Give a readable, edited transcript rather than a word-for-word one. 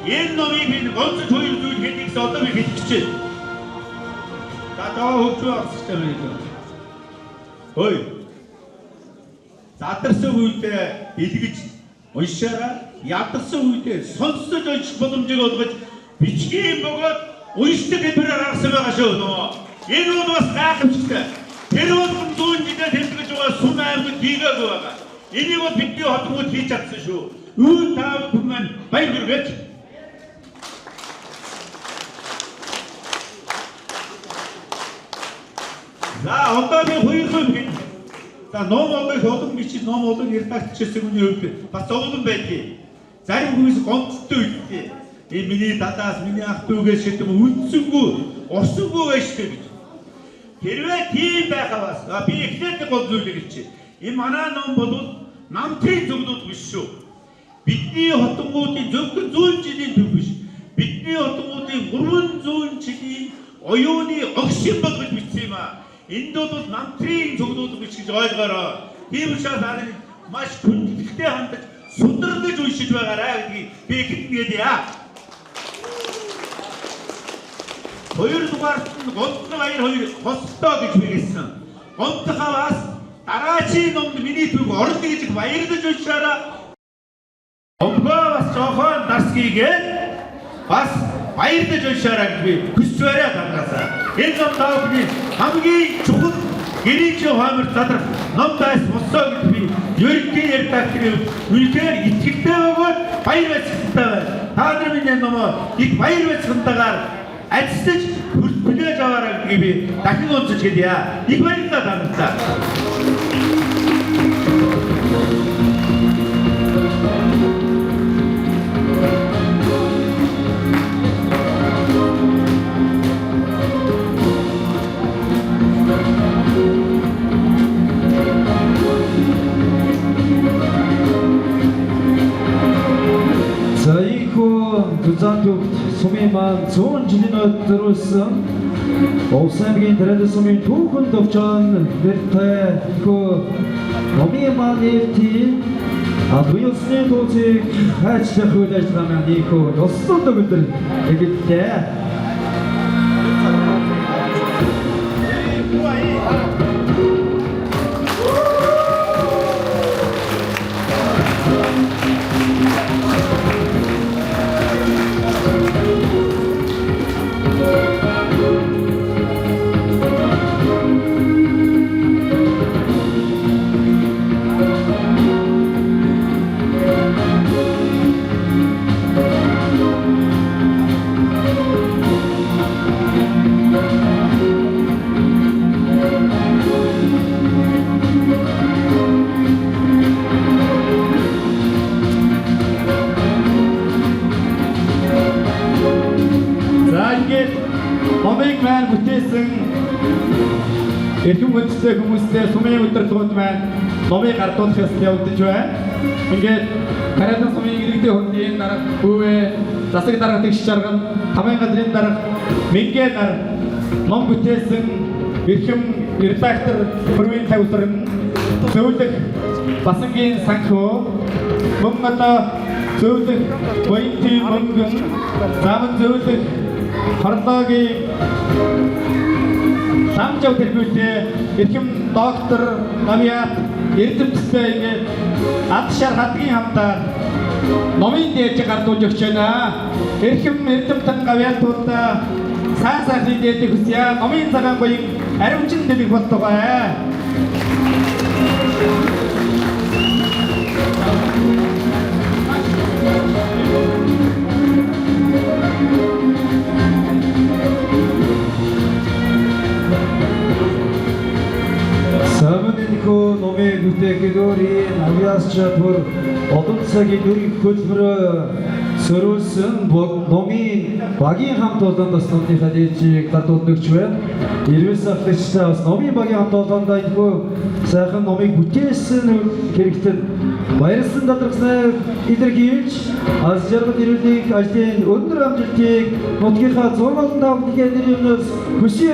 Энэ номыг би gonц хоёр зүйл хэлихээс одоо би хэлчих чинь. Даа хөвчөө авчихсан юм. Хөөе. Задарсан үедээ илгэж уншаараа, ядарсан үедээ сонсож унших боломжийг олгож бичгийн бөгөөд уншдаг хэлбэрээр гаргасан байгаа шүү. Энэ бол бас гайхамшигтай. Тэр бол 100 жилээр хэлбэрж байгаа Сүм аймагт хийгээгүй байгаа. Энийг бол бидний хотгууд хийж чадсан шүү. Үүн таав хүмүүс баяр хүргэж. За одоо би хоёрхан хин. За ном олыг олон бичиж ном олыг редакцчсэн хүний хувьд бас зовлон байдгийг. Зарим хүмүүс гомдтой үлдээ. Энэ миний дадаас миний ах дүүгээс шийдэм үндсэнгүй, орсонгүй байж тээ гэж. Хэрвээ тийм байхаваас би эхлээд гол зүйлийг хэлчихье. Энэ манай ном бол намтрын зөвлөд биш шүү. Бидний хотгуудын зөвхөн 100 жилийн төв биш. Бидний хотгуудын 300 жилийн оюуны огшин болгож бичсэн юм аа. Энд бол намтрын зөвлөд биш гэж ойлгоорой. Тийм учраас харин маш хүндэтгэлтэй хандаж судралж уншиж байгаарай гэдгийг би хэлгээд яа. Хоёрдугаарт нь гонцгой баяр хоёр хостоо гэж хэлсэн. Гонцхаваас дараачийн номд миний төв орно гэж баярлаж уншаараа. Омгоо бас жоохон дарсгийгээд бас баярлаж уншаараа гэж би хүсч бариа танаас. Энэ ном таавны хамгийн чухал гэрээчийн хаамар задрах ном дайс боссоо гэж би ерөнхий редакторын үнэхээр итгэлтэй бөгөөд баяр баясгалантай байна. Та нар миний номоо их баяр баясгалантайгаар ажиллаж хүлээж аваарай гэдгийг би дахин онцолж хэлье. Их баярлалаа та нартай. Зантугт сумын маань 100 жилийн өдрөөсөн Овсангийн тэрэд сумын түүхэн төвчөн нэртэй номын маань нэртийн буюусны төвчийг хайчлах үйл ажиллагааны нэгэн ёслол төгөлдөр эгдээ. Номыг маань бүтээсэн эрхэм хүндэтэй хүмүүстэй сумын удирдлагууд маань номыг гардуулахаас явагдаж байна. Ингээд Карадан сумын иргэдийн хөндийн дарга Хөвөө, засаг дарга тэгш жаргал, хамын газрын дарга Мингээ нар ном бүтээсэн эрхэм редактор Бүрвийн Тавилрын зөвлөх Басангийн санхүү мөн одоо зөвлөх Боинтын мөнгөн заман зөвлөх Хорлоогийн самжав төлөвлөлтөй эрхэм доктор Навиат эрдэмтдтэй ингээд адшаар хадгийн хамтаар номын дээж гардуулж өгч байна. Эрхэм эрдэмтэн гавьяатуудаа сайн сайхны дээдийг хүсье. Номын цагаан буян ариучин дэлгэх болтугай. Самэнэхүү номыг бүтээхгүйгээр авьяас чадвар олон цагийн дөрвөн хөтөлбөр сөрүүлсэн номын багийн хамт олонд бас номынхаа дээжийг гардуулж өгч байна. Ирвэс ахлагчтай бас номын багийн хамт олонд энэхүү сайхан номыг бүтээсэн хэрэгтэд баярлсан талархснаа илэрхийлж аз жаргал ирүүлэх ажлын өндөр амжилтыг нутгийнхаа 100 олон давтлагын нэрнээс хүсье.